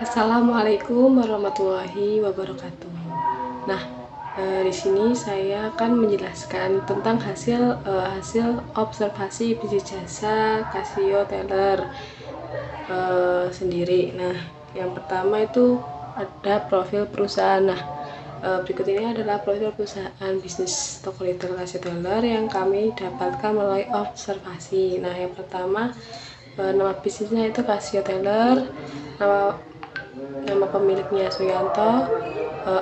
Assalamualaikum warahmatullahi wabarakatuh. Nah, di sini saya akan menjelaskan tentang hasil observasi bisnis jasa Casio Teller sendiri. Nah, yang pertama itu ada profil perusahaan. Nah, berikut ini adalah profil perusahaan bisnis toko retail Casio Teller yang kami dapatkan melalui observasi. Nah, yang pertama nama bisnisnya itu Casio Teller, nama pemiliknya Suyanto,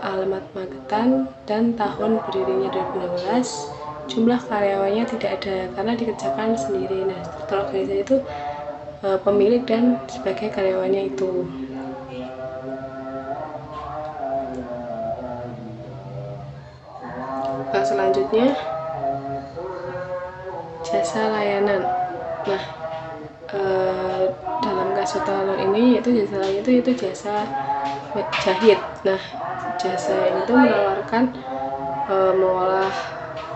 alamat Magetan, dan tahun berdirinya 2016. Jumlah karyawannya tidak ada karena dikerjakan sendiri. Nah, struktur organisasi itu pemilik dan sebagai karyawannya itu. Nah, selanjutnya jasa layanan. Nah, dalam Casio Teller ini yaitu jasa layanan itu jasa jahit. Nah, jasa itu menawarkan mengolah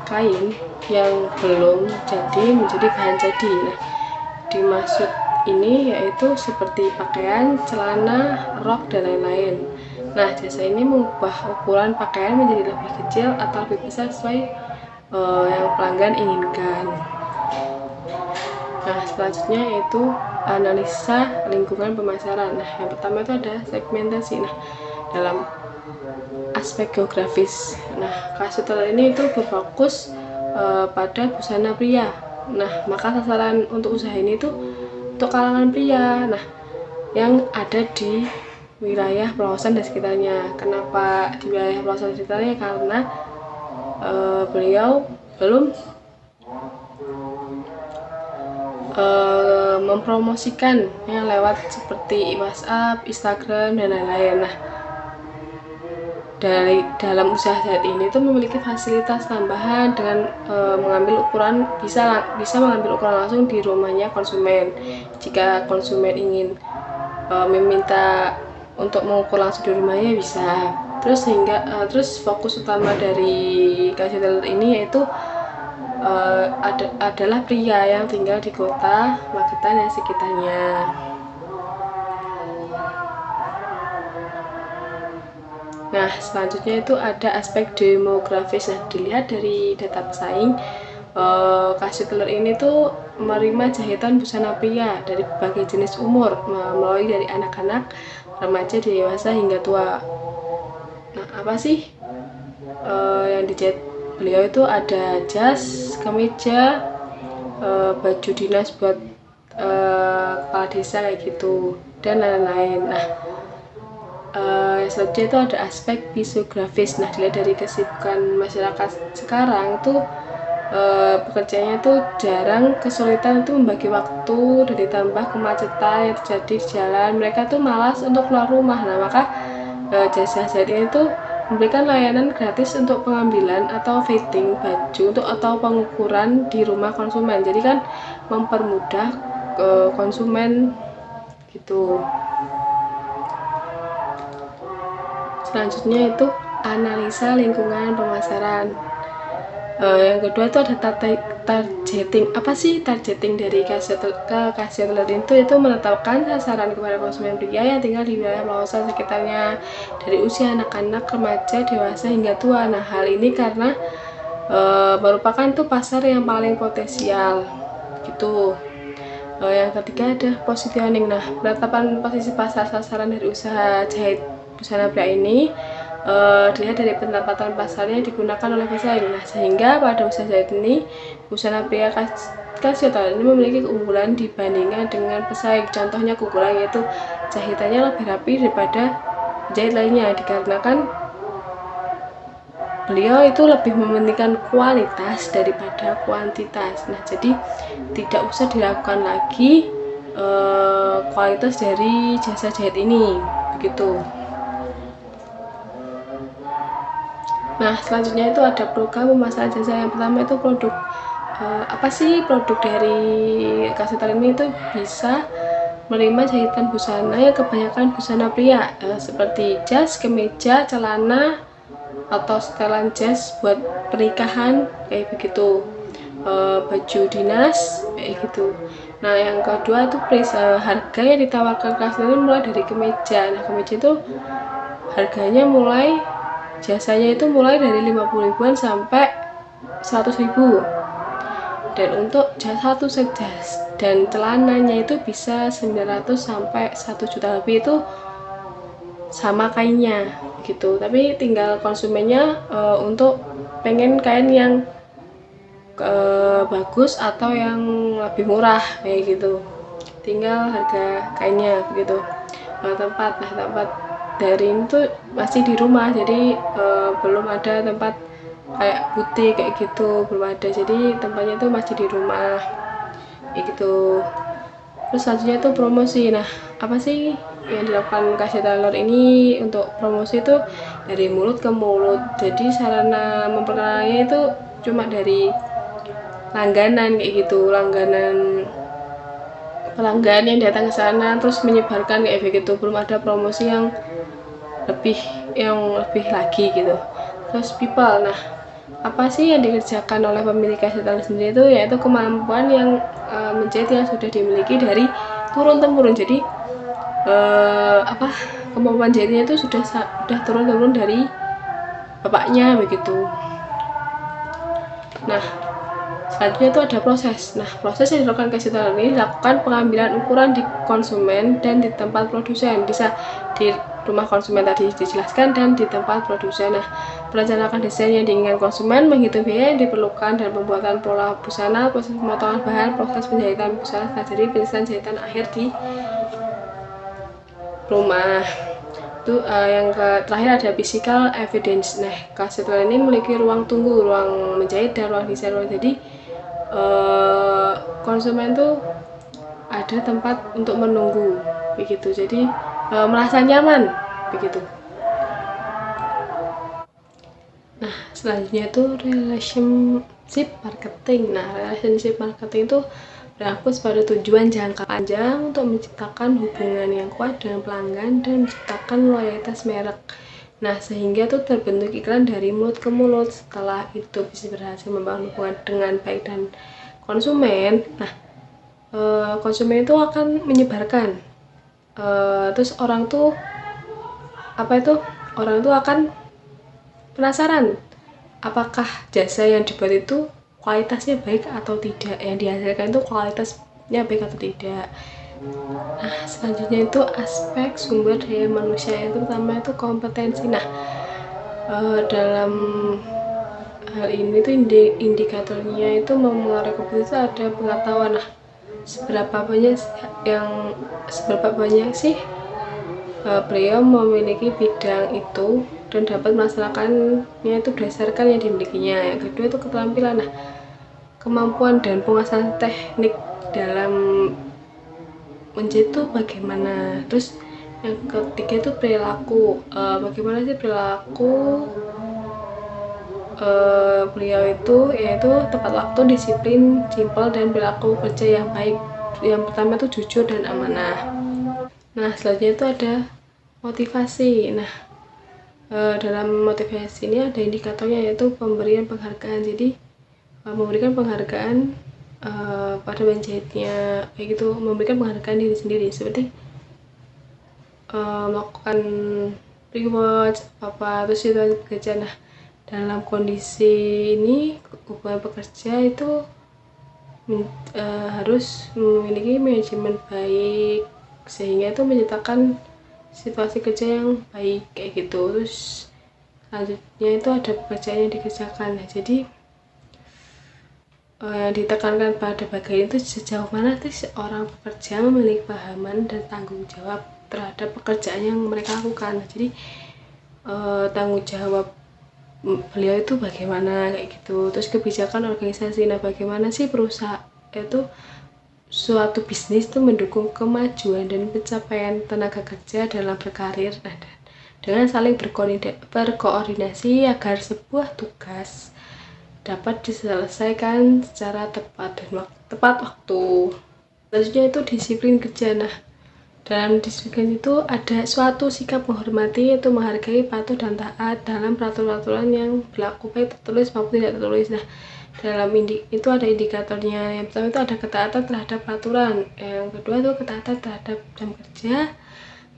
kain yang belum jadi menjadi bahan jadi. Nah, dimaksud ini yaitu seperti pakaian, celana, rok, dan lain-lain. Nah, jasa ini mengubah ukuran pakaian menjadi lebih kecil atau lebih besar sesuai yang pelanggan inginkan. Nah, selanjutnya yaitu analisa lingkungan pemasaran. Nah, yang pertama itu ada segmentasi. Nah, dalam aspek geografis. Nah, Casio Teller ini itu berfokus pada busana pria. Nah, maka sasaran untuk usaha ini itu untuk kalangan pria. Nah, yang ada di wilayah Pelausan dan sekitarnya. Kenapa di wilayah Pelausan dan sekitarnya? Karena beliau belum mempromosikan yang lewat seperti WhatsApp, Instagram, dan lain-lain. Nah, dalam usaha saat ini tuh memiliki fasilitas tambahan dengan mengambil ukuran bisa mengambil ukuran langsung di rumahnya konsumen. Jika konsumen ingin meminta untuk mengukur langsung di rumahnya bisa. Terus fokus utama dari Casio Teller ini yaitu adalah pria yang tinggal di kota Magetan dan sekitarnya. Nah, selanjutnya itu ada aspek demografis. Nah, dilihat dari data pesaing, Casio Teller ini tuh menerima jahitan busana pria dari berbagai jenis umur, mulai dari anak-anak, remaja, dewasa hingga tua. Nah, apa sih yang dijahit beliau itu? Ada jas, kemeja, baju dinas buat kepala desa kayak gitu, dan lain-lain. Nah, selanjutnya itu ada aspek fisiografis. Nah, dilihat dari kesibukan masyarakat sekarang tuh pekerjaannya tuh jarang, kesulitan itu membagi waktu, dan ditambah kemacetan yang terjadi di jalan, mereka tuh malas untuk keluar rumah. Nah, maka jasa saat ini tuh memberikan layanan gratis untuk pengambilan atau fitting baju atau pengukuran di rumah konsumen. Jadi kan mempermudah konsumen gitu. Selanjutnya itu analisa lingkungan pemasaran. Yang kedua itu ada targeting. Apa sih targeting dari Casio Teller itu menetapkan sasaran kepada konsumen pria yang tinggal di wilayah Pelausan sekitarnya, dari usia anak-anak, remaja, dewasa hingga tua. Nah, hal ini karena merupakan tuh pasar yang paling potensial gitu. Yang ketiga ada positioning. Nah, penetapan posisi pasar sasaran dari usaha jahit busana pria ini dilihat dari penempatan pasarnya digunakan oleh pesaing. Nah, sehingga pada usaha jahit ini busana pria Casio Teller ini memiliki keunggulan dibandingkan dengan pesaing. Contohnya keunggulan yaitu jahitannya lebih rapi daripada jahit lainnya, dikarenakan beliau itu lebih mementingkan kualitas daripada kuantitas. Nah, jadi tidak usah diragukan lagi kualitas dari jasa jahit ini, begitu. Nah, selanjutnya itu ada program pemasaran jasa. Yang pertama itu produk. Apa sih produk dari Casio Teller ini? Itu bisa menerima jahitan busana yang kebanyakan busana pria, seperti jas, kemeja, celana, atau setelan jas buat pernikahan kayak begitu, baju dinas kayak gitu. Nah, yang kedua itu harga yang ditawarkan kasir ini mulai dari kemeja. Nah, kemeja itu harganya jasanya itu mulai dari 50 ribuan sampai 100 ribu. Dan untuk satu set jas dan celananya itu bisa 900 sampai 1 juta lebih, itu sama kainnya gitu. Tapi tinggal konsumennya untuk pengen kain yang bagus atau yang lebih murah kayak gitu, tinggal harga kainnya begitu. Tempat dari itu masih di rumah, jadi belum ada tempat kayak butik kayak gitu, belum ada, jadi tempatnya itu masih di rumah kayak gitu. Terus selanjutnya itu promosi. Nah, apa sih yang dilakukan Kasih Tailor ini untuk promosi itu dari mulut ke mulut. Jadi sarana memperkenalkannya itu cuma dari langganan kayak gitu, pelanggan yang datang ke sana terus menyebarkan kayak begitu, belum ada promosi lebih yang lebih lagi gitu. Terus people, nah apa sih yang dikerjakan oleh pemilik Kasih Tailor sendiri itu yaitu kemampuan yang menjahit yang sudah dimiliki dari turun temurun. Jadi kemampuan jahitnya itu sudah turun temurun dari bapaknya begitu. Nah, selanjutnya itu ada proses. Nah, proses yang dilakukan Kasih Tailor ini dilakukan pengambilan ukuran di konsumen dan di tempat produsen. Bisa di rumah konsumen tadi dijelaskan dan di tempat produsen. Nah, merencanakan desain yang diinginkan konsumen, menghitung biaya yang diperlukan dan pembuatan pola busana, proses pemotongan bahan, proses penjahitan busana, jadi penyelesaian jahitan akhir di rumah. Itu yang terakhir ada physical evidence. Nah, Kasih Tailor ini memiliki ruang tunggu, ruang menjahit, dan ruang desain. Jadi konsumen tuh ada tempat untuk menunggu begitu, jadi merasa nyaman begitu. Nah, selanjutnya itu relationship marketing. Nah, relationship marketing itu berfokus pada tujuan jangka panjang untuk menciptakan hubungan yang kuat dengan pelanggan dan menciptakan loyalitas merek. Nah, sehingga tuh terbentuk iklan dari mulut ke mulut. Setelah itu bisa berhasil membangun hubungan dengan baik dan konsumen. Nah, konsumen itu akan menyebarkan. Terus orang tuh akan penasaran apakah jasa yang dibuat itu kualitasnya baik atau tidak, yang dihasilkan itu kualitasnya baik atau tidak. Nah, selanjutnya itu aspek sumber daya manusia, yang pertama itu kompetensi. Nah, dalam hal ini tuh indikatornya itu mempengaruhi keputusan ada pengetahuan. Nah, seberapa banyak sih beliau memiliki bidang itu dan dapat melaksanakannya itu berdasarkan yang dimilikinya. Yang kedua itu keterampilan. Nah, kemampuan dan penguasaan teknik dalam menjahit itu bagaimana. Terus yang ketiga itu perilaku. Bagaimana sih perilaku beliau itu, yaitu tepat waktu, disiplin, simpel, dan perilaku kerja yang baik. Yang pertama itu jujur dan amanah. Nah, selanjutnya itu ada motivasi. Nah, dalam motivasi ini ada indikatornya, yaitu pemberian penghargaan. Jadi memberikan penghargaan pada penjahitnya kayak gitu, memberikan penghargaan diri sendiri seperti melakukan reward terus itu kerja. Nah, dalam kondisi ini hubungan pekerja itu harus memiliki manajemen baik sehingga itu menciptakan situasi kerja yang baik kayak gitu. Terus selanjutnya itu ada pekerjaan yang dikerjakan. Nah, jadi ditekankan pada bagian itu sejauh mana tuh seorang pekerja memiliki pahaman dan tanggung jawab terhadap pekerjaan yang mereka lakukan. Nah, jadi tanggung jawab beliau itu bagaimana kayak gitu. Terus kebijakan organisasi. Nah, bagaimana sih perusahaan itu suatu bisnis itu mendukung kemajuan dan pencapaian tenaga kerja dalam berkarir. Nah, dengan saling berkoordinasi agar sebuah tugas dapat diselesaikan secara tepat waktu. Selanjutnya itu disiplin kerja. Nah, dalam disiplin itu ada suatu sikap menghormati, yaitu menghargai, patuh, dan taat dalam peraturan yang berlaku baik tertulis maupun tidak tertulis. Nah, dalam itu ada indikatornya. Yang pertama itu ada ketaatan terhadap peraturan, yang kedua itu ketaatan terhadap jam kerja,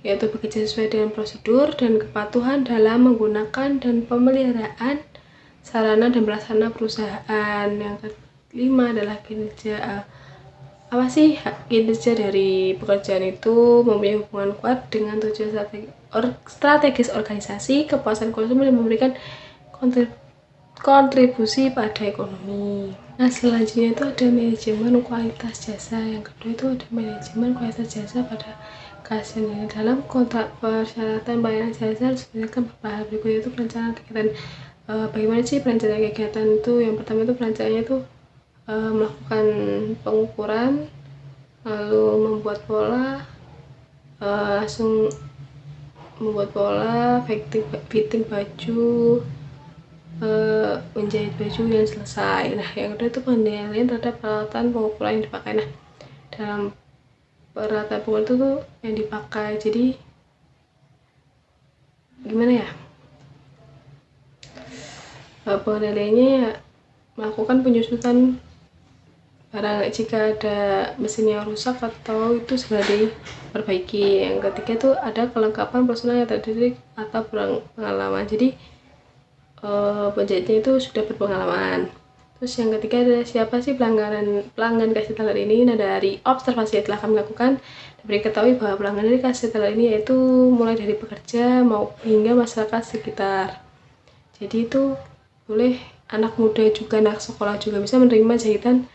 yaitu bekerja sesuai dengan prosedur, dan kepatuhan dalam menggunakan dan pemeliharaan sarana dan prasarana perusahaan. Yang kelima adalah kinerja. Apa sih kinerja dari pekerjaan itu? Mempunyai hubungan kuat dengan tujuan strategis organisasi, kepuasan konsumen, dan memberikan kontribusi pada ekonomi. Nah, selanjutnya itu ada manajemen kualitas jasa. Yang kedua itu ada manajemen kualitas jasa pada kasir. Dalam kontrak persyaratan pelayanan jasa harus berdasarkan beberapa hal berikut, yaitu perencanaan kegiatan. Bagaimana sih perencanaan kegiatan itu? Yang pertama itu perencanaannya itu melakukan pengukuran, lalu membuat pola, langsung membuat pola, fitting baju, menjahit baju dan selesai. Nah, yang kedua itu penilaian terhadap peralatan pengukuran yang dipakai. Nah, dalam peralatan pengukuran itu tuh yang dipakai, jadi gimana ya, penilaiannya ya melakukan penyusutan barang jika ada mesin yang rusak atau itu segera diperbaiki. Yang ketiga itu ada kelengkapan personal yang terdiri atau berpengalaman, jadi penjahitnya itu sudah berpengalaman. Terus yang ketiga adalah siapa sih pelanggan kasih teler ini. Nah, dari observasi yang telah kami lakukan dapat diketahui bahwa pelanggan dari kasih teler ini yaitu mulai dari pekerja hingga masyarakat sekitar. Jadi itu boleh anak muda juga, anak sekolah juga bisa menerima jahitan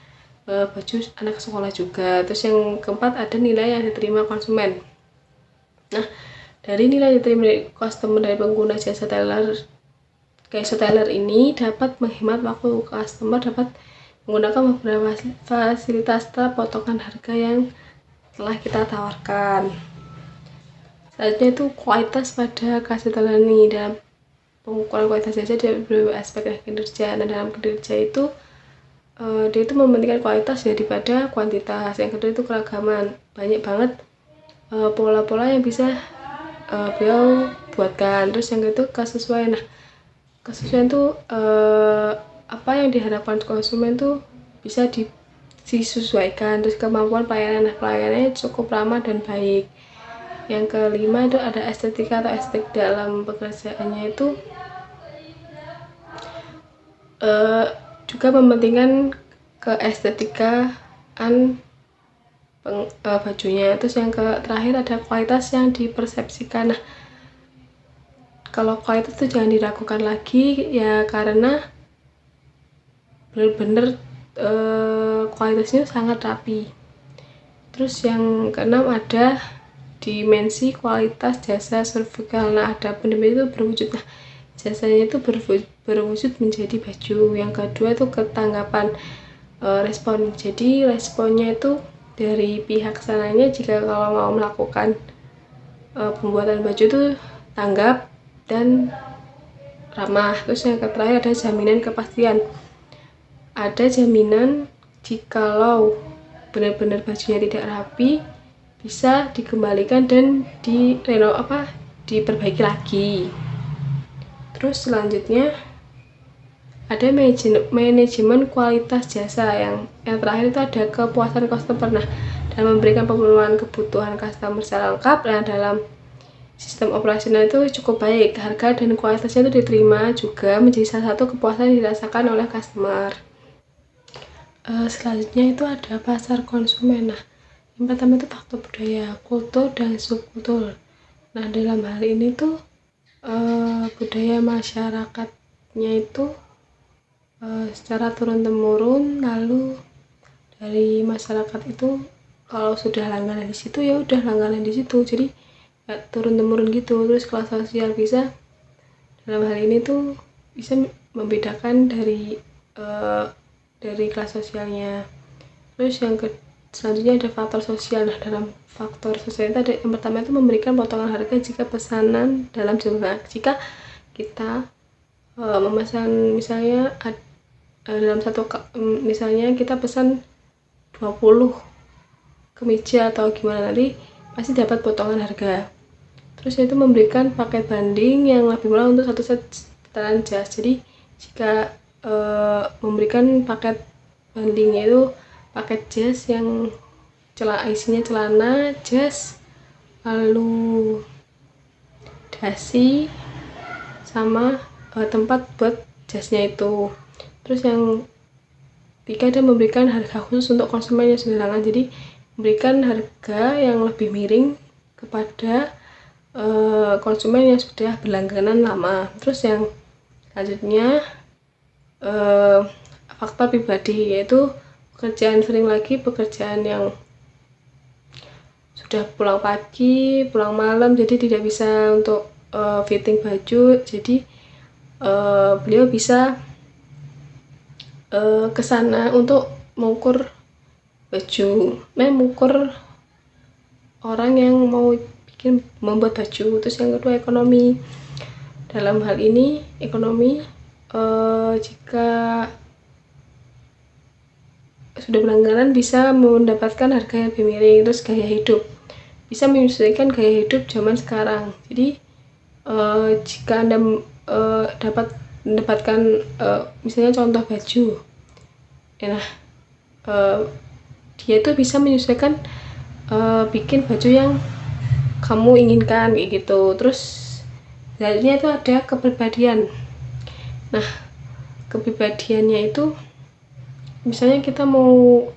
baju anak sekolah juga. Terus yang keempat ada nilai yang diterima konsumen. Nah, dari nilai diterima customer dari pengguna jasa teller ini dapat menghemat waktu. Customer dapat menggunakan beberapa fasilitas potongan harga yang telah kita tawarkan. Selanjutnya itu kualitas pada kasih teller ini. Dalam pengukuran kualitas jasa ada beberapa aspek kinerja. Dan dalam kinerja itu dia itu mementingkan kualitas daripada kuantitas. Yang kedua itu keragaman, banyak banget pola-pola yang bisa beliau buatkan. Terus yang kedua kesesuaian. Nah, kesesuaian itu apa yang diharapkan konsumen tuh bisa disesuaikan. Terus kemampuan pelayanannya cukup ramah dan baik. Yang kelima itu ada estetika atau estetik dalam pekerjaannya itu juga mementingkan keestetikaan bajunya. Terus yang terakhir ada kualitas yang dipersepsikan. Nah, kalau kualitas itu jangan diragukan lagi ya, karena benar-benar kualitasnya sangat rapi. Terus yang keenam ada dimensi kualitas jasa servikal. Nah, ada dimensi itu berwujud. Nah, jasanya itu berwujud menjadi baju. Yang kedua itu ketanggapan respon. Jadi responnya itu dari pihak sananya, jika kalau mau melakukan pembuatan baju itu tanggap dan ramah. Terus yang terakhir ada jaminan kepastian. Ada jaminan jikalau benar-benar bajunya tidak rapi bisa dikembalikan dan diperbaiki lagi. Terus selanjutnya ada manajemen kualitas jasa. Yang terakhir itu ada kepuasan customer. Nah, dalam memberikan pemenuhan kebutuhan customer secara lengkap. Nah, dalam sistem operasional itu cukup baik, harga dan kualitasnya itu diterima juga menjadi salah satu kepuasan yang dirasakan oleh customer. Selanjutnya itu ada pasar konsumen. Nah, yang pertama itu faktor budaya, kultur, dan subkultur. Nah, dalam hal ini tuh budaya masyarakatnya itu secara turun-temurun, lalu dari masyarakat itu kalau sudah langganan di situ ya udah langganan di situ, jadi turun-temurun gitu. Terus kelas sosial bisa, dalam hal ini tuh bisa membedakan dari kelas sosialnya. Terus yang selanjutnya ada faktor sosial. Nah, dalam faktor sosial itu ada yang pertama itu memberikan potongan harga jika pesanan dalam jumlah. Jika kita memesan misalnya dalam misalnya kita pesan 20 kemeja atau gimana, nanti pasti dapat potongan harga. Terus itu memberikan paket banding yang lebih murah untuk satu set setelan jas. Jadi jika memberikan paket bundlingnya itu paket jas yang isinya celana, jas, lalu dasi sama tempat buat jasnya itu. Terus yang tiga, dia memberikan harga khusus untuk konsumen yang sudah langganan, jadi memberikan harga yang lebih miring kepada konsumen yang sudah berlangganan lama. Terus yang selanjutnya faktor pribadi, yaitu pekerjaan sering lagi, pekerjaan yang sudah pulang pagi, pulang malam, jadi tidak bisa untuk fitting baju, jadi beliau bisa ke sana untuk mengukur baju, mengukur orang yang mau membuat baju. Terus yang kedua ekonomi, dalam hal ini ekonomi jika sudah berlangganan bisa mendapatkan harga yang lebih miring. Terus gaya hidup, bisa menyesuaikan gaya hidup zaman sekarang. Jadi jika Anda dapat mendapatkan misalnya contoh baju, dia itu bisa menyesuaikan bikin baju yang kamu inginkan kayak gitu. Terus selanjutnya itu ada kepribadian. Nah, kepribadiannya itu misalnya kita mau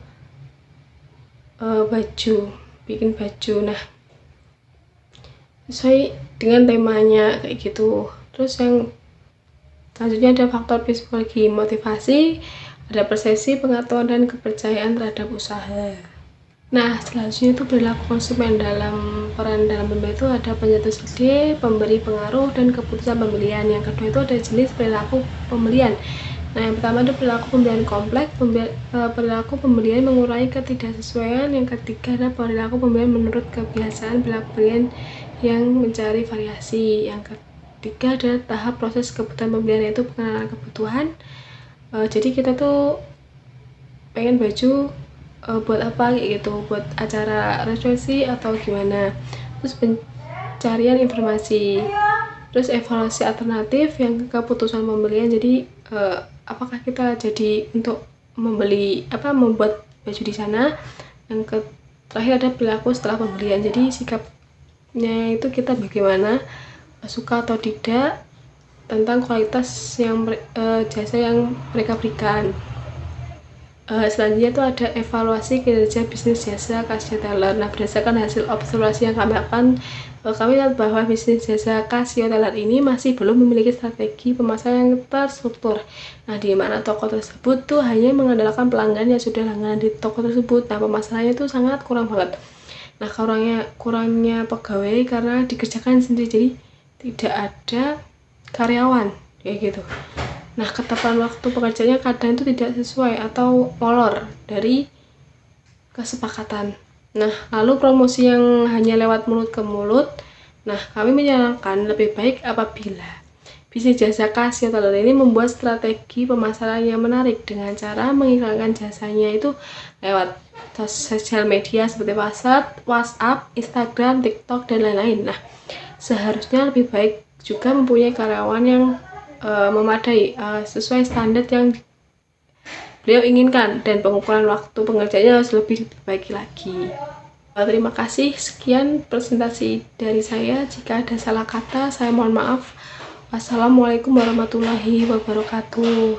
bikin baju, nah sesuai dengan temanya kayak gitu. Terus yang selanjutnya ada faktor psikologi, motivasi, ada persepsi, pengetahuan, dan kepercayaan terhadap usaha. Nah, selanjutnya itu perilaku konsumen. Peran dalam pembeli itu ada pencetus ide, pemberi pengaruh, dan keputusan pembelian. Yang kedua itu ada jenis perilaku pembelian. Nah, yang pertama itu perilaku pembelian kompleks, perilaku pembelian mengurangi ketidaksesuaian. Yang ketiga ada perilaku pembelian menurut kebiasaan, perilaku pembelian yang mencari variasi. Yang ketiga ada tahap proses kebutuhan pembelian, yaitu pengenalan kebutuhan. Jadi kita tuh pengen baju buat apa kayak gitu, buat acara resepsi atau gimana. Terus pencarian informasi, terus evaluasi alternatif. Yang keputusan pembelian, jadi apakah kita jadi untuk membuat baju di sana. Yang terakhir ada perilaku setelah pembelian, jadi sikapnya itu kita bagaimana, suka atau tidak tentang kualitas yang jasa yang mereka berikan. Selanjutnya itu ada evaluasi kinerja bisnis jasa Casio Teller. Nah, berdasarkan hasil observasi yang kami lakukan, kami lihat bahwa bisnis jasa Casio Teller ini masih belum memiliki strategi pemasaran yang terstruktur. Nah, di mana toko tersebut tuh hanya mengandalkan pelanggan yang sudah langganan di toko tersebut. Nah, pemasarannya itu sangat kurang banget. Nah, kurangnya pegawai karena dikerjakan sendiri, jadi tidak ada karyawan kayak gitu. Nah, ketepatan waktu pekerjaannya kadang itu tidak sesuai atau molor dari kesepakatan. Nah, lalu promosi yang hanya lewat mulut ke mulut. Nah, kami menyarankan lebih baik apabila bisnis jasa Casio Teller ini membuat strategi pemasaran yang menarik dengan cara mengiklankan jasanya itu lewat sosial media seperti WhatsApp, Instagram, TikTok, dan lain-lain. Nah, seharusnya lebih baik juga mempunyai karyawan yang memadai sesuai standar yang beliau inginkan, dan pengukuran waktu pengerjaannya harus lebih diperbaiki lagi. Terima kasih, sekian presentasi dari saya. Jika ada salah kata, saya mohon maaf. Wassalamualaikum warahmatullahi wabarakatuh.